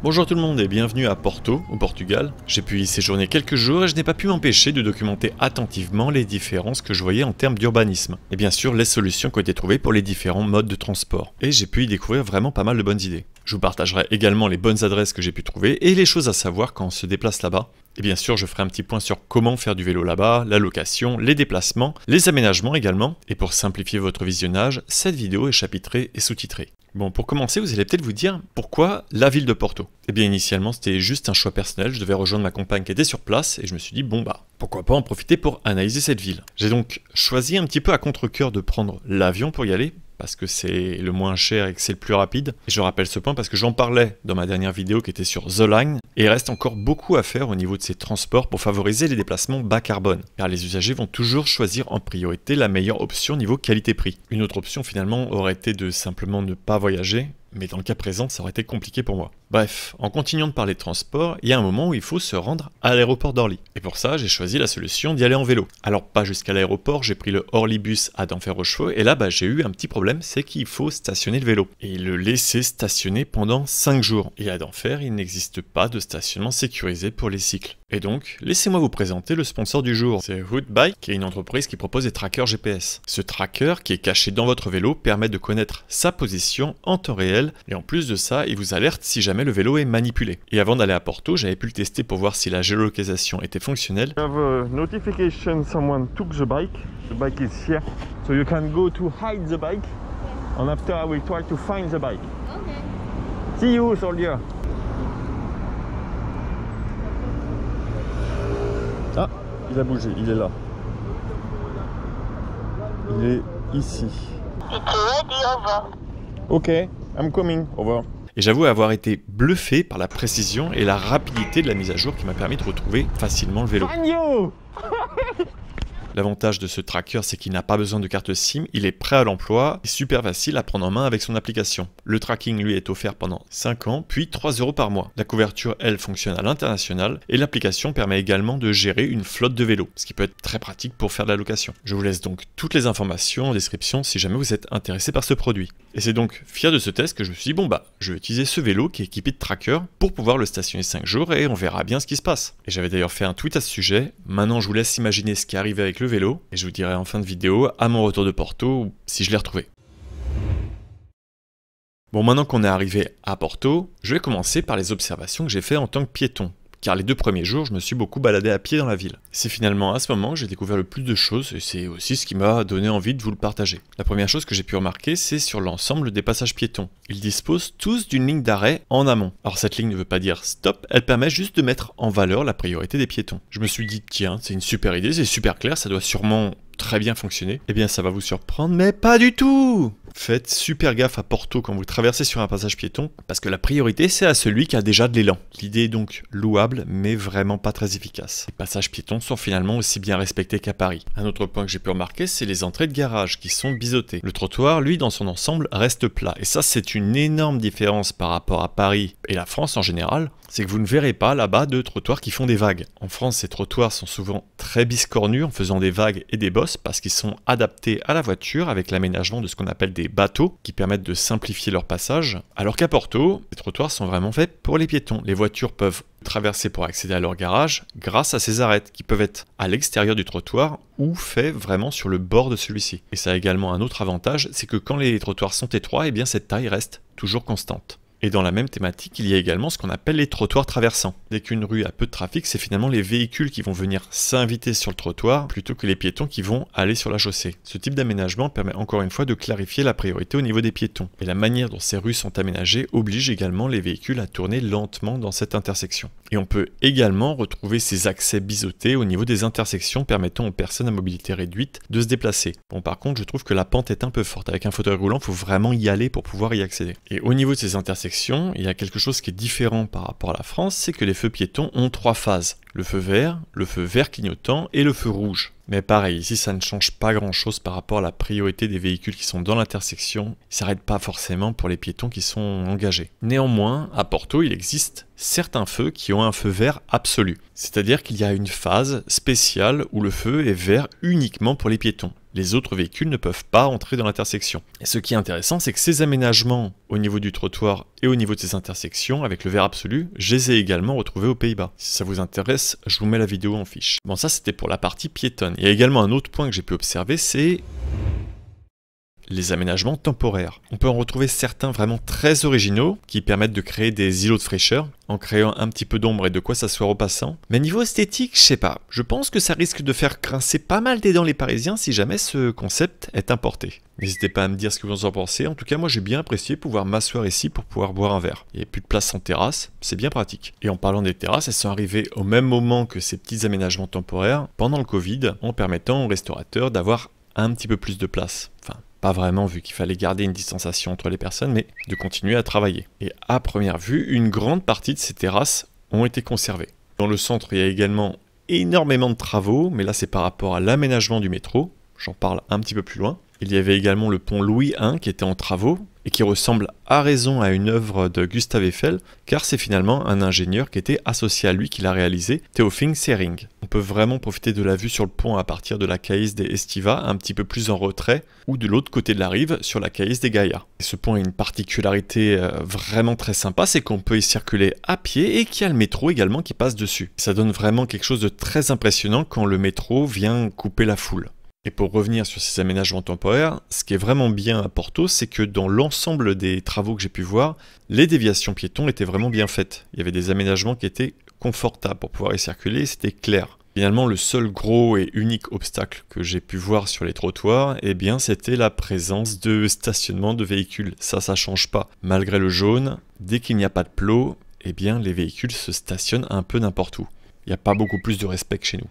Bonjour tout le monde et bienvenue à Porto, au Portugal. J'ai pu y séjourner quelques jours et je n'ai pas pu m'empêcher de documenter attentivement les différences que je voyais en termes d'urbanisme. Et bien sûr les solutions qui ont été trouvées pour les différents modes de transport. Et j'ai pu y découvrir vraiment pas mal de bonnes idées. Je vous partagerai également les bonnes adresses que j'ai pu trouver et les choses à savoir quand on se déplace là-bas. Et bien sûr, je ferai un petit point sur comment faire du vélo là-bas, la location, les déplacements, les aménagements également. Et pour simplifier votre visionnage, cette vidéo est chapitrée et sous-titrée. Bon, pour commencer, vous allez peut-être vous dire, pourquoi la ville de Porto? Eh bien, initialement, c'était juste un choix personnel, je devais rejoindre ma compagne qui était sur place, et je me suis dit, bon bah, pourquoi pas en profiter pour analyser cette ville. J'ai donc choisi un petit peu à contre-cœur de prendre l'avion pour y aller, parce que c'est le moins cher et que c'est le plus rapide. Et je rappelle ce point parce que j'en parlais dans ma dernière vidéo qui était sur The Line, et il reste encore beaucoup à faire au niveau de ces transports pour favoriser les déplacements bas carbone, car les usagers vont toujours choisir en priorité la meilleure option niveau qualité-prix. Une autre option finalement aurait été de simplement ne pas voyager, mais dans le cas présent, ça aurait été compliqué pour moi. Bref, en continuant de parler de transport, il y a un moment où il faut se rendre à l'aéroport d'Orly. Et pour ça, j'ai choisi la solution d'y aller en vélo. Alors pas jusqu'à l'aéroport, j'ai pris le Orlybus à Denfert-Rochefort, et là j'ai eu un petit problème, c'est qu'il faut stationner le vélo. Et le laisser stationner pendant 5 jours. Et à Denfert, il n'existe pas de stationnement sécurisé pour les cycles. Et donc, laissez-moi vous présenter le sponsor du jour. C'est Hoodbike, qui est une entreprise qui propose des trackers GPS. Ce tracker, qui est caché dans votre vélo, permet de connaître sa position en temps réel, et en plus de ça, il vous alerte si jamais le vélo est manipulé. Et avant d'aller à Porto, j'avais pu le tester pour voir si la géolocalisation était fonctionnelle. You have a notification someone took the bike. The bike is here. So you can go to hide the bike. And after I will try to find the bike. Okay. See you, soldier. Ah, il a bougé, il est là. Il est ici. It's already over. Ok, I'm coming. Over. Et j'avoue avoir été bluffé par la précision et la rapidité de la mise à jour qui m'a permis de retrouver facilement le vélo. Find you. L'avantage de ce tracker, c'est qu'il n'a pas besoin de carte SIM, il est prêt à l'emploi et super facile à prendre en main avec son application. Le tracking lui est offert pendant 5 ans, puis 3 € par mois. La couverture, elle, fonctionne à l'international et l'application permet également de gérer une flotte de vélos, ce qui peut être très pratique pour faire de la location. Je vous laisse donc toutes les informations en description si jamais vous êtes intéressé par ce produit. Et c'est donc fier de ce test que je me suis dit, bon bah, je vais utiliser ce vélo qui est équipé de tracker pour pouvoir le stationner 5 jours et on verra bien ce qui se passe. Et j'avais d'ailleurs fait un tweet à ce sujet. Maintenant, je vous laisse imaginer ce qui est arrivé avec le vélo et je vous dirai en fin de vidéo à mon retour de Porto si je l'ai retrouvé. Bon, maintenant qu'on est arrivé à Porto, je vais commencer par les observations que j'ai fait en tant que piéton. Car les 2 premiers jours, je me suis beaucoup baladé à pied dans la ville. C'est finalement à ce moment que j'ai découvert le plus de choses et c'est aussi ce qui m'a donné envie de vous le partager. La première chose que j'ai pu remarquer, c'est sur l'ensemble des passages piétons. Ils disposent tous d'une ligne d'arrêt en amont. Alors cette ligne ne veut pas dire stop, elle permet juste de mettre en valeur la priorité des piétons. Je me suis dit, tiens, c'est une super idée, c'est super clair, ça doit sûrement très bien fonctionner. Eh bien ça va vous surprendre, mais pas du tout! Faites super gaffe à Porto quand vous traversez sur un passage piéton, parce que la priorité c'est à celui qui a déjà de l'élan. L'idée est donc louable, mais vraiment pas très efficace. Les passages piétons sont finalement aussi bien respectés qu'à Paris. Un autre point que j'ai pu remarquer, c'est les entrées de garage qui sont biseautées. Le trottoir, lui, dans son ensemble, reste plat. Et ça, c'est une énorme différence par rapport à Paris et la France en général. C'est que vous ne verrez pas là-bas de trottoirs qui font des vagues. En France, ces trottoirs sont souvent très biscornus en faisant des vagues et des bosses parce qu'ils sont adaptés à la voiture avec l'aménagement de ce qu'on appelle des bateaux qui permettent de simplifier leur passage. Alors qu'à Porto, les trottoirs sont vraiment faits pour les piétons. Les voitures peuvent traverser pour accéder à leur garage grâce à ces arêtes qui peuvent être à l'extérieur du trottoir ou faits vraiment sur le bord de celui-ci. Et ça a également un autre avantage, c'est que quand les trottoirs sont étroits, eh bien cette taille reste toujours constante. Et dans la même thématique, il y a également ce qu'on appelle les trottoirs traversants. Dès qu'une rue a peu de trafic, c'est finalement les véhicules qui vont venir s'inviter sur le trottoir plutôt que les piétons qui vont aller sur la chaussée. Ce type d'aménagement permet encore une fois de clarifier la priorité au niveau des piétons. Et la manière dont ces rues sont aménagées oblige également les véhicules à tourner lentement dans cette intersection. Et on peut également retrouver ces accès biseautés au niveau des intersections permettant aux personnes à mobilité réduite de se déplacer. Bon, par contre, je trouve que la pente est un peu forte. Avec un fauteuil roulant, il faut vraiment y aller pour pouvoir y accéder. Et au niveau de ces intersections, il y a quelque chose qui est différent par rapport à la France, c'est que les feux piétons ont 3 phases. Le feu vert clignotant et le feu rouge. Mais pareil, ici ça ne change pas grand chose par rapport à la priorité des véhicules qui sont dans l'intersection. Ils ne s'arrêtent pas forcément pour les piétons qui sont engagés. Néanmoins, à Porto, il existe certains feux qui ont un feu vert absolu. C'est-à-dire qu'il y a une phase spéciale où le feu est vert uniquement pour les piétons. Les autres véhicules ne peuvent pas entrer dans l'intersection. Et ce qui est intéressant, c'est que ces aménagements au niveau du trottoir et au niveau de ces intersections, avec le vert absolu, je les ai également retrouvés aux Pays-Bas. Si ça vous intéresse, je vous mets la vidéo en fiche. Bon, ça c'était pour la partie piétonne. Il y a également un autre point que j'ai pu observer, c'est les aménagements temporaires. On peut en retrouver certains vraiment très originaux qui permettent de créer des îlots de fraîcheur en créant un petit peu d'ombre et de quoi s'asseoir aux passants. Mais niveau esthétique, je sais pas. Je pense que ça risque de faire grincer pas mal des dents les Parisiens si jamais ce concept est importé. N'hésitez pas à me dire ce que vous en pensez. En tout cas, moi j'ai bien apprécié pouvoir m'asseoir ici pour pouvoir boire un verre. Il n'y a plus de place en terrasse, c'est bien pratique. Et en parlant des terrasses, elles sont arrivées au même moment que ces petits aménagements temporaires pendant le Covid, en permettant aux restaurateurs d'avoir un petit peu plus de place. Enfin, pas vraiment vu qu'il fallait garder une distanciation entre les personnes, mais de continuer à travailler. Et à première vue, une grande partie de ces terrasses ont été conservées. Dans le centre, il y a également énormément de travaux, mais là c'est par rapport à l'aménagement du métro. J'en parle un petit peu plus loin. Il y avait également le pont Louis I qui était en travaux et qui ressemble à raison à une œuvre de Gustave Eiffel, car c'est finalement un ingénieur qui était associé à lui qui l'a réalisé, Théophile Sering. On peut vraiment profiter de la vue sur le pont à partir de la Caïs des Estiva, un petit peu plus en retrait, ou de l'autre côté de la rive, sur la Caïs des Gaïa. Et ce pont a une particularité vraiment très sympa, c'est qu'on peut y circuler à pied et qu'il y a le métro également qui passe dessus. Ça donne vraiment quelque chose de très impressionnant quand le métro vient couper la foule. Et pour revenir sur ces aménagements temporaires, ce qui est vraiment bien à Porto, c'est que dans l'ensemble des travaux que j'ai pu voir, les déviations piétons étaient vraiment bien faites. Il y avait des aménagements qui étaient confortables pour pouvoir y circuler, c'était clair. Finalement, le seul gros et unique obstacle que j'ai pu voir sur les trottoirs, eh bien, c'était la présence de stationnement de véhicules. Ça change pas. Malgré le jaune, dès qu'il n'y a pas de plot, eh bien, les véhicules se stationnent un peu n'importe où. Il n'y a pas beaucoup plus de respect que chez nous.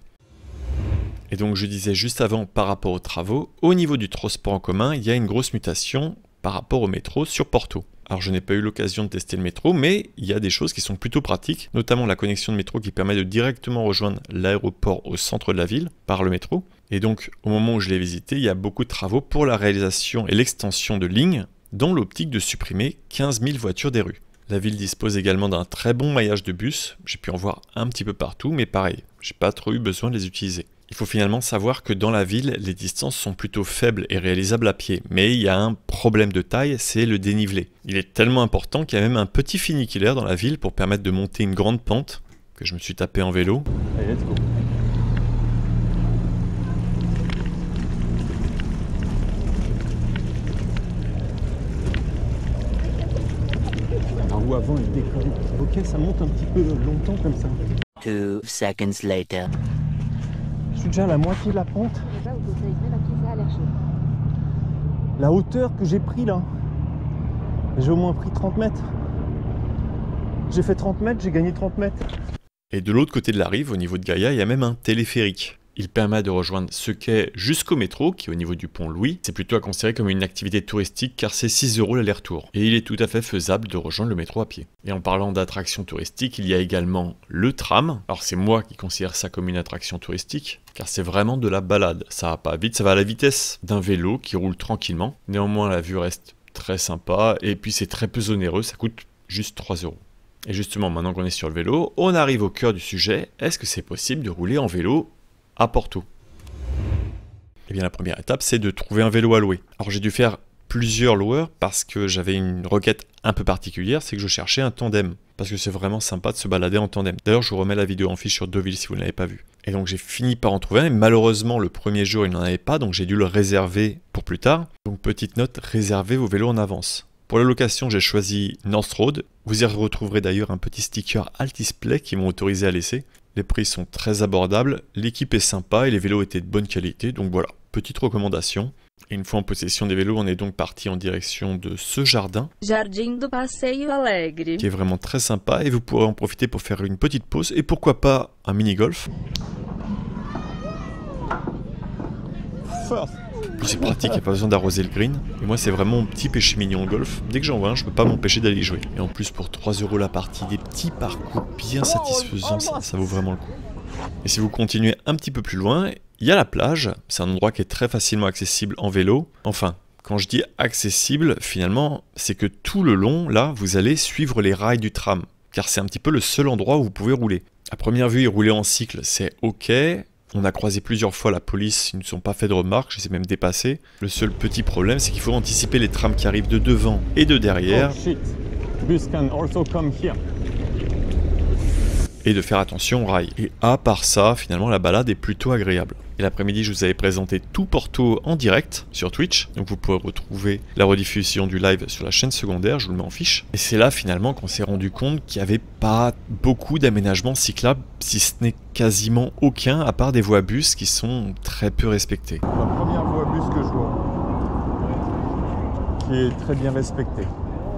Et donc je disais juste avant par rapport aux travaux, au niveau du transport en commun, il y a une grosse mutation par rapport au métro sur Porto. Alors je n'ai pas eu l'occasion de tester le métro, mais il y a des choses qui sont plutôt pratiques, notamment la connexion de métro qui permet de directement rejoindre l'aéroport au centre de la ville par le métro. Et donc au moment où je l'ai visité, il y a beaucoup de travaux pour la réalisation et l'extension de lignes, dans l'optique de supprimer 15 000 voitures des rues. La ville dispose également d'un très bon maillage de bus, j'ai pu en voir un petit peu partout, mais pareil, j'ai pas trop eu besoin de les utiliser. Il faut finalement savoir que dans la ville, les distances sont plutôt faibles et réalisables à pied. Mais il y a un problème de taille, c'est le dénivelé. Il est tellement important qu'il y a même un petit funiculaire dans la ville pour permettre de monter une grande pente que je me suis tapé en vélo. Allez, let's go. La roue avant est décalée. Ok, ça monte un petit peu longtemps comme ça. 2 seconds later. Je suis déjà à la moitié de la pente. La hauteur que j'ai pris là, j'ai au moins pris 30 mètres. J'ai fait 30 mètres, j'ai gagné 30 mètres. Et de l'autre côté de la rive, au niveau de Gaïa, il y a même un téléphérique. Il permet de rejoindre ce quai jusqu'au métro, qui est au niveau du pont Louis. C'est plutôt à considérer comme une activité touristique car c'est 6 € l'aller-retour. Et il est tout à fait faisable de rejoindre le métro à pied. Et en parlant d'attractions touristiques, il y a également le tram. Alors c'est moi qui considère ça comme une attraction touristique, car c'est vraiment de la balade. Ça va pas vite, ça va à la vitesse d'un vélo qui roule tranquillement. Néanmoins, la vue reste très sympa et puis c'est très peu onéreux, ça coûte juste 3 €. Et justement, maintenant qu'on est sur le vélo, on arrive au cœur du sujet. Est-ce que c'est possible de rouler en vélo à Porto? Eh bien la première étape c'est de trouver un vélo à louer. Alors j'ai dû faire plusieurs loueurs parce que j'avais une requête un peu particulière, c'est que je cherchais un tandem. Parce que c'est vraiment sympa de se balader en tandem. D'ailleurs je vous remets la vidéo en fiche sur Deauville si vous ne l'avez pas vue. Et donc j'ai fini par en trouver un, et malheureusement le premier jour il n'en avait pas, donc j'ai dû le réserver pour plus tard. Donc petite note, réservez vos vélos en avance. Pour la location, j'ai choisi North Road. Vous y retrouverez d'ailleurs un petit sticker Altisplay qui m'ont autorisé à laisser. Les prix sont très abordables, l'équipe est sympa et les vélos étaient de bonne qualité, donc voilà, petite recommandation. Et une fois en possession des vélos, on est donc parti en direction de ce jardin, Jardim do Passeio Alegre, qui est vraiment très sympa et vous pourrez en profiter pour faire une petite pause et pourquoi pas un mini-golf. C'est pratique, il n'y a pas besoin d'arroser le green. Et moi, c'est vraiment mon petit péché mignon au golf. Dès que j'en vois un, je peux pas m'empêcher d'aller y jouer. Et en plus, pour 3 € la partie, des petits parcours bien satisfaisants, ça vaut vraiment le coup. Et si vous continuez un petit peu plus loin, il y a la plage. C'est un endroit qui est très facilement accessible en vélo. Enfin, quand je dis accessible, finalement, c'est que tout le long, là, vous allez suivre les rails du tram. Car c'est un petit peu le seul endroit où vous pouvez rouler. À première vue, rouler en cycle, c'est ok. On a croisé plusieurs fois la police, ils ne nous ont pas fait de remarques, je les ai même dépassés. Le seul petit problème, c'est qu'il faut anticiper les trams qui arrivent de devant et de derrière. Oh shit. Bus can also come here. Et de faire attention aux rails. Et à part ça, finalement, la balade est plutôt agréable. Et l'après-midi, je vous avais présenté tout Porto en direct sur Twitch. Donc vous pourrez retrouver la rediffusion du live sur la chaîne secondaire, je vous le mets en fiche. Et c'est là, finalement, qu'on s'est rendu compte qu'il n'y avait pas beaucoup d'aménagements cyclables, si ce n'est quasiment aucun, à part des voies bus qui sont très peu respectées. La première voie bus que je vois, qui est très bien respectée.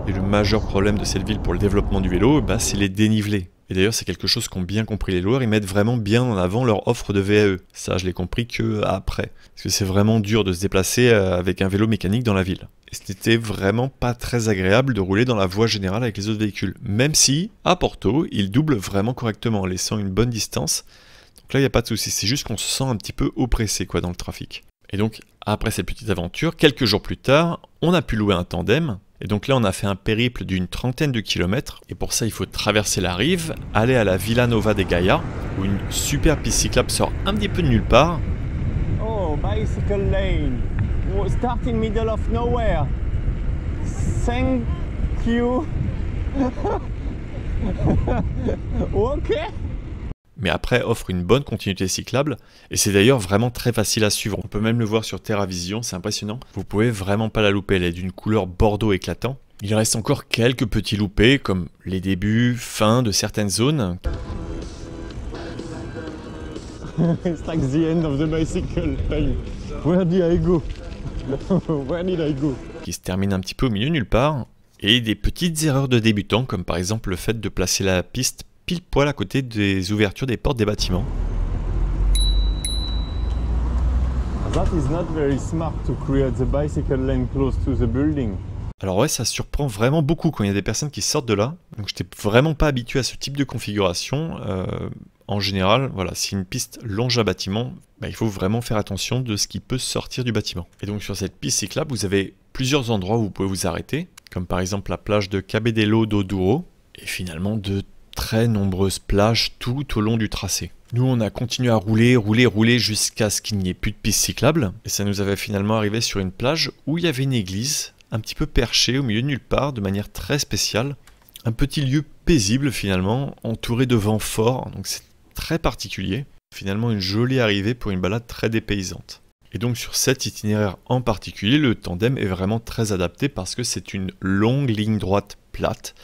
Et le majeur problème de cette ville pour le développement du vélo, bah, c'est les dénivelés. Et d'ailleurs, c'est quelque chose qu'ont bien compris les loueurs, ils mettent vraiment bien en avant leur offre de VAE. Ça, je l'ai compris que après. Parce que c'est vraiment dur de se déplacer avec un vélo mécanique dans la ville. Et c'était vraiment pas très agréable de rouler dans la voie générale avec les autres véhicules. Même si, à Porto, ils doublent vraiment correctement, en laissant une bonne distance. Donc là, il n'y a pas de souci, c'est juste qu'on se sent un petit peu oppressé quoi, dans le trafic. Et donc, après cette petite aventure, quelques jours plus tard, on a pu louer un tandem. Et donc là, on a fait un périple d'une trentaine de kilomètres. Et pour ça, il faut traverser la rive, aller à la Vila Nova de Gaia, où une super piste cyclable sort un petit peu de nulle part. Oh, bicycle lane. Oh, start in middle of nowhere. Thank you. Ok. Mais après offre une bonne continuité cyclable, et c'est d'ailleurs vraiment très facile à suivre. On peut même le voir sur TerraVision, c'est impressionnant. Vous pouvez vraiment pas la louper, elle est d'une couleur bordeaux éclatant. Il reste encore quelques petits loupés, comme les débuts, fins de certaines zones. It's like the end of the bicycle lane. Where did I go? Where did I go? Qui se terminent un petit peu au milieu nulle part. Et des petites erreurs de débutants, comme par exemple le fait de placer la piste pile poil à côté des ouvertures des portes des bâtiments. That is not very smart to create the bicycle lane close to the building. Alors ouais, ça surprend vraiment beaucoup quand il y a des personnes qui sortent de là. Donc j'étais vraiment pas habitué à ce type de configuration. En général, voilà, si une piste longe un bâtiment, bah, il faut vraiment faire attention de ce qui peut sortir du bâtiment. Et donc sur cette piste cyclable, vous avez plusieurs endroits où vous pouvez vous arrêter, comme par exemple la plage de Cabedelo do Douro, et finalement de très nombreuses plages tout au long du tracé. Nous, on a continué à rouler jusqu'à ce qu'il n'y ait plus de piste cyclable. Et ça nous avait finalement arrivé sur une plage où il y avait une église, un petit peu perchée au milieu de nulle part, de manière très spéciale. Un petit lieu paisible finalement, entouré de vents forts, donc c'est très particulier. Finalement, une jolie arrivée pour une balade très dépaysante. Et donc sur cet itinéraire en particulier, le tandem est vraiment très adapté parce que c'est une longue ligne droite plate.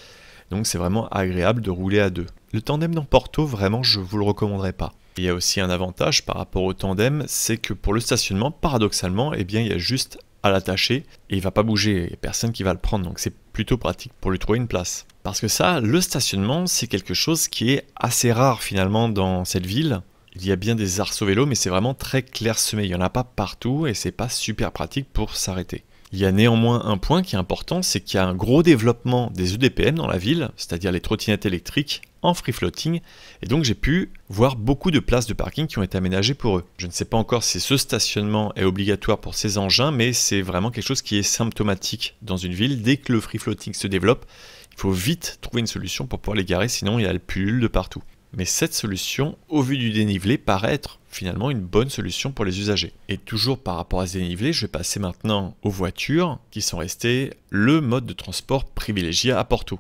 Donc c'est vraiment agréable de rouler à deux. Le tandem dans Porto, vraiment, je vous le recommanderais pas. Il y a aussi un avantage par rapport au tandem, c'est que pour le stationnement, paradoxalement, eh bien, il y a juste à l'attacher et il va pas bouger, il n'y a personne qui va le prendre, donc c'est plutôt pratique pour lui trouver une place. Parce que ça, le stationnement, c'est quelque chose qui est assez rare finalement dans cette ville. Il y a bien des arceaux vélos, mais c'est vraiment très clairsemé, il n'y en a pas partout et c'est pas super pratique pour s'arrêter. Il y a néanmoins un point qui est important, c'est qu'il y a un gros développement des EDPM dans la ville, c'est-à-dire les trottinettes électriques en free floating, et donc j'ai pu voir beaucoup de places de parking qui ont été aménagées pour eux. Je ne sais pas encore si ce stationnement est obligatoire pour ces engins, mais c'est vraiment quelque chose qui est symptomatique dans une ville. Dès que le free floating se développe, il faut vite trouver une solution pour pouvoir les garer, sinon il y a le pullule de partout. Mais cette solution, au vu du dénivelé, paraît être finalement une bonne solution pour les usagers. Et toujours par rapport à ce dénivelé, je vais passer maintenant aux voitures, qui sont restées le mode de transport privilégié à Porto.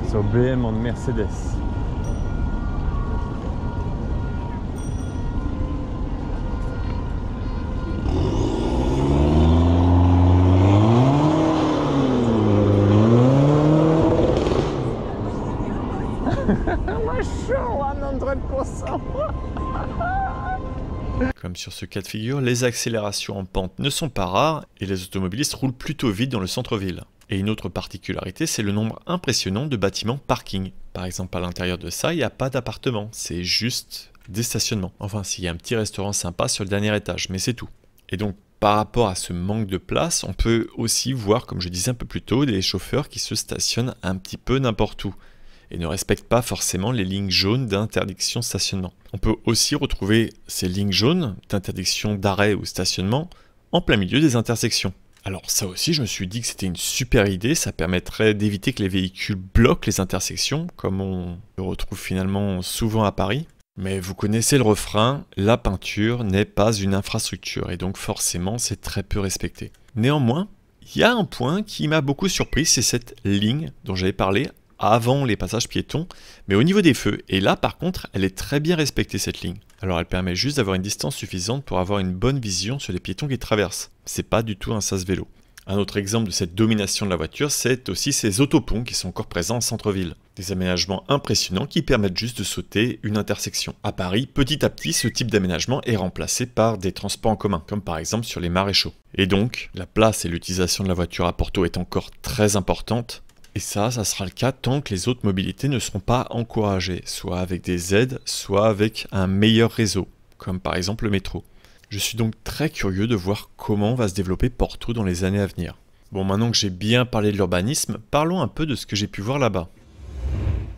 So BM on Mercedes. Comme sur ce cas de figure, les accélérations en pente ne sont pas rares et les automobilistes roulent plutôt vite dans le centre-ville. Et une autre particularité, c'est le nombre impressionnant de bâtiments parking. Par exemple, à l'intérieur de ça, il n'y a pas d'appartement, c'est juste des stationnements. Enfin, s'il y a un petit restaurant sympa sur le dernier étage, mais c'est tout. Et donc, par rapport à ce manque de place, on peut aussi voir, comme je disais un peu plus tôt, des chauffeurs qui se stationnent un petit peu n'importe où et ne respectent pas forcément les lignes jaunes d'interdiction de stationnement. On peut aussi retrouver ces lignes jaunes d'interdiction d'arrêt ou stationnement en plein milieu des intersections. Alors ça aussi, je me suis dit que c'était une super idée, ça permettrait d'éviter que les véhicules bloquent les intersections, comme on le retrouve finalement souvent à Paris. Mais vous connaissez le refrain, la peinture n'est pas une infrastructure et donc forcément c'est très peu respecté. Néanmoins, il y a un point qui m'a beaucoup surpris, c'est cette ligne dont j'avais parlé avant les passages piétons, mais au niveau des feux. Et là par contre, elle est très bien respectée cette ligne. Alors elle permet juste d'avoir une distance suffisante pour avoir une bonne vision sur les piétons qui traversent. C'est pas du tout un sas vélo. Un autre exemple de cette domination de la voiture, c'est aussi ces autoponts qui sont encore présents en centre-ville. Des aménagements impressionnants qui permettent juste de sauter une intersection. À Paris, petit à petit, ce type d'aménagement est remplacé par des transports en commun, comme par exemple sur les maréchaux. Et donc, la place et l'utilisation de la voiture à Porto est encore très importante. Et ça sera le cas tant que les autres mobilités ne seront pas encouragées, soit avec des aides, soit avec un meilleur réseau, comme par exemple le métro. Je suis donc très curieux de voir comment va se développer Porto dans les années à venir. Bon, maintenant que j'ai bien parlé de l'urbanisme, parlons un peu de ce que j'ai pu voir là-bas.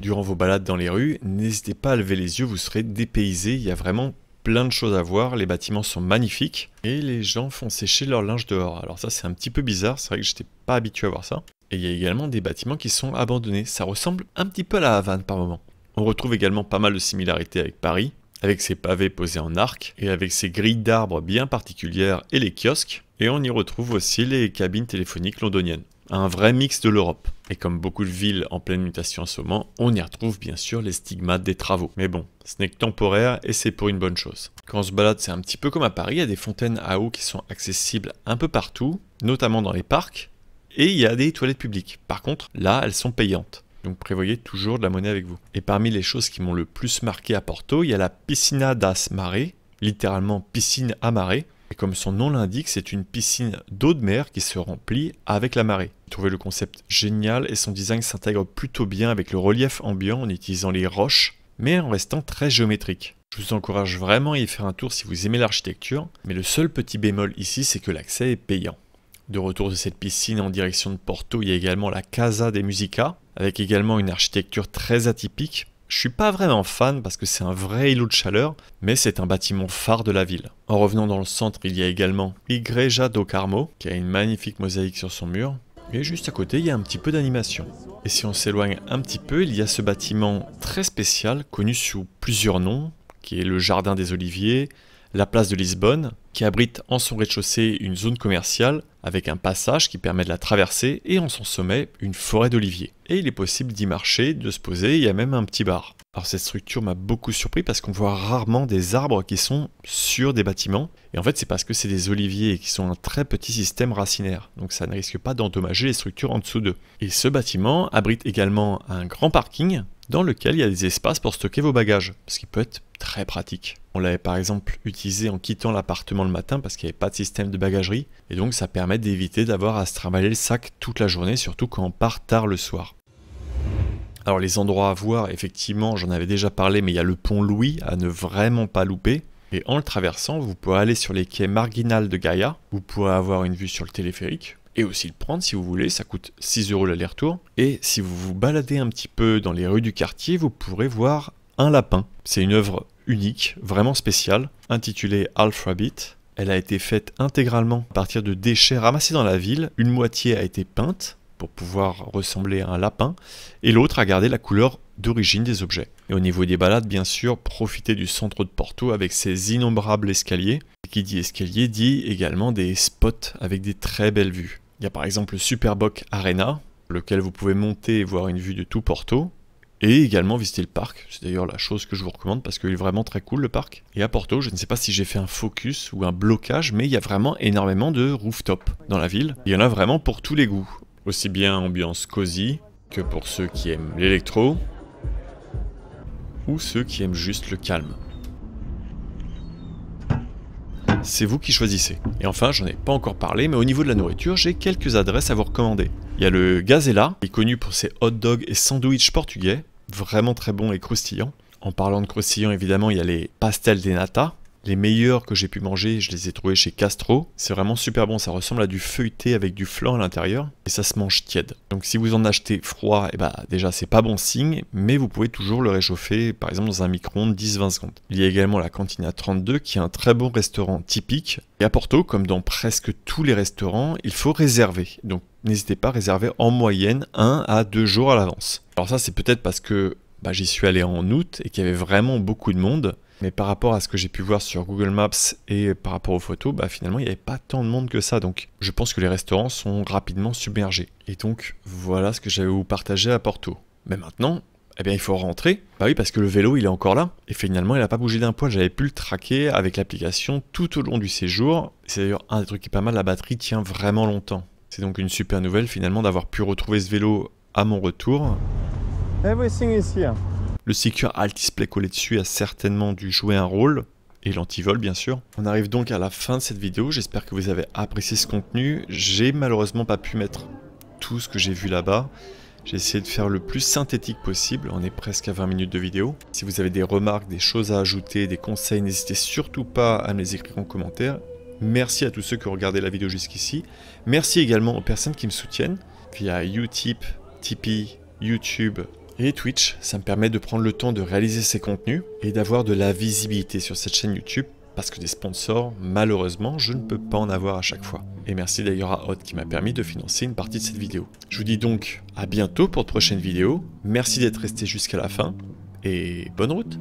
Durant vos balades dans les rues, n'hésitez pas à lever les yeux, vous serez dépaysés, il y a vraiment plein de choses à voir, les bâtiments sont magnifiques, et les gens font sécher leur linge dehors. Alors ça c'est un petit peu bizarre, c'est vrai que j'étais pas habitué à voir ça. Et il y a également des bâtiments qui sont abandonnés, ça ressemble un petit peu à la Havane par moment. On retrouve également pas mal de similarités avec Paris, avec ses pavés posés en arc, et avec ses grilles d'arbres bien particulières et les kiosques, et on y retrouve aussi les cabines téléphoniques londoniennes. Un vrai mix de l'Europe. Et comme beaucoup de villes en pleine mutation en ce moment, on y retrouve bien sûr les stigmates des travaux. Mais bon, ce n'est que temporaire et c'est pour une bonne chose. Quand on se balade, c'est un petit peu comme à Paris, il y a des fontaines à eau qui sont accessibles un peu partout, notamment dans les parcs, et il y a des toilettes publiques. Par contre, là, elles sont payantes. Donc prévoyez toujours de la monnaie avec vous. Et parmi les choses qui m'ont le plus marqué à Porto, il y a la Piscina das Mare, littéralement piscine à marée. Et comme son nom l'indique, c'est une piscine d'eau de mer qui se remplit avec la marée. J'ai trouvé le concept génial et son design s'intègre plutôt bien avec le relief ambiant en utilisant les roches, mais en restant très géométrique. Je vous encourage vraiment à y faire un tour si vous aimez l'architecture, mais le seul petit bémol ici, c'est que l'accès est payant. De retour de cette piscine en direction de Porto, il y a également la Casa de Musica, avec également une architecture très atypique. Je suis pas vraiment fan parce que c'est un vrai îlot de chaleur, mais c'est un bâtiment phare de la ville. En revenant dans le centre, il y a également Igreja do Carmo, qui a une magnifique mosaïque sur son mur. Et juste à côté, il y a un petit peu d'animation. Et si on s'éloigne un petit peu, il y a ce bâtiment très spécial, connu sous plusieurs noms, qui est le Jardin des Oliviers, la place de Lisbonne, qui abrite en son rez-de-chaussée une zone commerciale avec un passage qui permet de la traverser et en son sommet une forêt d'oliviers. Et il est possible d'y marcher, de se poser, il y a même un petit bar. Alors cette structure m'a beaucoup surpris parce qu'on voit rarement des arbres qui sont sur des bâtiments. Et en fait c'est parce que c'est des oliviers qui sont un très petit système racinaire. Donc ça ne risque pas d'endommager les structures en dessous d'eux. Et ce bâtiment abrite également un grand parking dans lequel il y a des espaces pour stocker vos bagages, ce qui peut être très pratique. On l'avait par exemple utilisé en quittant l'appartement le matin parce qu'il n'y avait pas de système de bagagerie, et donc ça permet d'éviter d'avoir à se trimballer le sac toute la journée, surtout quand on part tard le soir. Alors les endroits à voir, effectivement, j'en avais déjà parlé, mais il y a le pont Louis à ne vraiment pas louper. Et en le traversant, vous pouvez aller sur les quais marginales de Gaïa, vous pouvez avoir une vue sur le téléphérique, et aussi le prendre si vous voulez, ça coûte 6 € l'aller-retour. Et si vous vous baladez un petit peu dans les rues du quartier, vous pourrez voir un lapin. C'est une œuvre unique, vraiment spéciale, intitulée Alphabet. Elle a été faite intégralement à partir de déchets ramassés dans la ville. Une moitié a été peinte pour pouvoir ressembler à un lapin, et l'autre a gardé la couleur d'origine des objets. Et au niveau des balades, bien sûr, profitez du centre de Porto avec ses innombrables escaliers. Et qui dit escalier dit également des spots avec des très belles vues. Il y a par exemple le Superboc Arena, lequel vous pouvez monter et voir une vue de tout Porto, et également visiter le parc. C'est d'ailleurs la chose que je vous recommande parce qu'il est vraiment très cool le parc. Et à Porto, je ne sais pas si j'ai fait un focus ou un blocage, mais il y a vraiment énormément de rooftop dans la ville. Il y en a vraiment pour tous les goûts. Aussi bien ambiance cosy que pour ceux qui aiment l'électro ou ceux qui aiment juste le calme. C'est vous qui choisissez. Et enfin, j'en ai pas encore parlé, mais au niveau de la nourriture, j'ai quelques adresses à vous recommander. Il y a le Gazela, qui est connu pour ses hot dogs et sandwichs portugais, vraiment très bons et croustillants. En parlant de croustillants, évidemment, il y a les pastel de nata. Les meilleurs que j'ai pu manger, je les ai trouvés chez Castro. C'est vraiment super bon, ça ressemble à du feuilleté avec du flan à l'intérieur. Et ça se mange tiède. Donc si vous en achetez froid, déjà c'est pas bon signe, mais vous pouvez toujours le réchauffer, par exemple dans un micro-ondes 10-20 secondes. Il y a également la Cantina 32, qui est un très bon restaurant typique. Et à Porto, comme dans presque tous les restaurants, il faut réserver. Donc n'hésitez pas à réserver en moyenne 1 à 2 jours à l'avance. Alors ça c'est peut-être parce que j'y suis allé en août et qu'il y avait vraiment beaucoup de monde. Mais par rapport à ce que j'ai pu voir sur Google Maps et par rapport aux photos, finalement il n'y avait pas tant de monde que ça. Donc je pense que les restaurants sont rapidement submergés. Et donc voilà ce que j'avais à vous partager à Porto. Mais maintenant, il faut rentrer. Bah oui, parce que le vélo il est encore là. Et finalement il n'a pas bougé d'un poil. J'avais pu le traquer avec l'application tout au long du séjour. C'est d'ailleurs un des trucs qui est pas mal, la batterie tient vraiment longtemps. C'est donc une super nouvelle finalement d'avoir pu retrouver ce vélo à mon retour. Everything is here. Le Secure Altisplay collé dessus a certainement dû jouer un rôle, et l'antivol bien sûr. On arrive donc à la fin de cette vidéo, j'espère que vous avez apprécié ce contenu. J'ai malheureusement pas pu mettre tout ce que j'ai vu là-bas. J'ai essayé de faire le plus synthétique possible, on est presque à 20 minutes de vidéo. Si vous avez des remarques, des choses à ajouter, des conseils, n'hésitez surtout pas à me les écrire en commentaire. Merci à tous ceux qui ont regardé la vidéo jusqu'ici. Merci également aux personnes qui me soutiennent via Utip, Tipeee, YouTube et Twitch. Ça me permet de prendre le temps de réaliser ces contenus et d'avoir de la visibilité sur cette chaîne YouTube parce que des sponsors, malheureusement, je ne peux pas en avoir à chaque fois. Et merci d'ailleurs à Hot qui m'a permis de financer une partie de cette vidéo. Je vous dis donc à bientôt pour de prochaines vidéos. Merci d'être resté jusqu'à la fin et bonne route!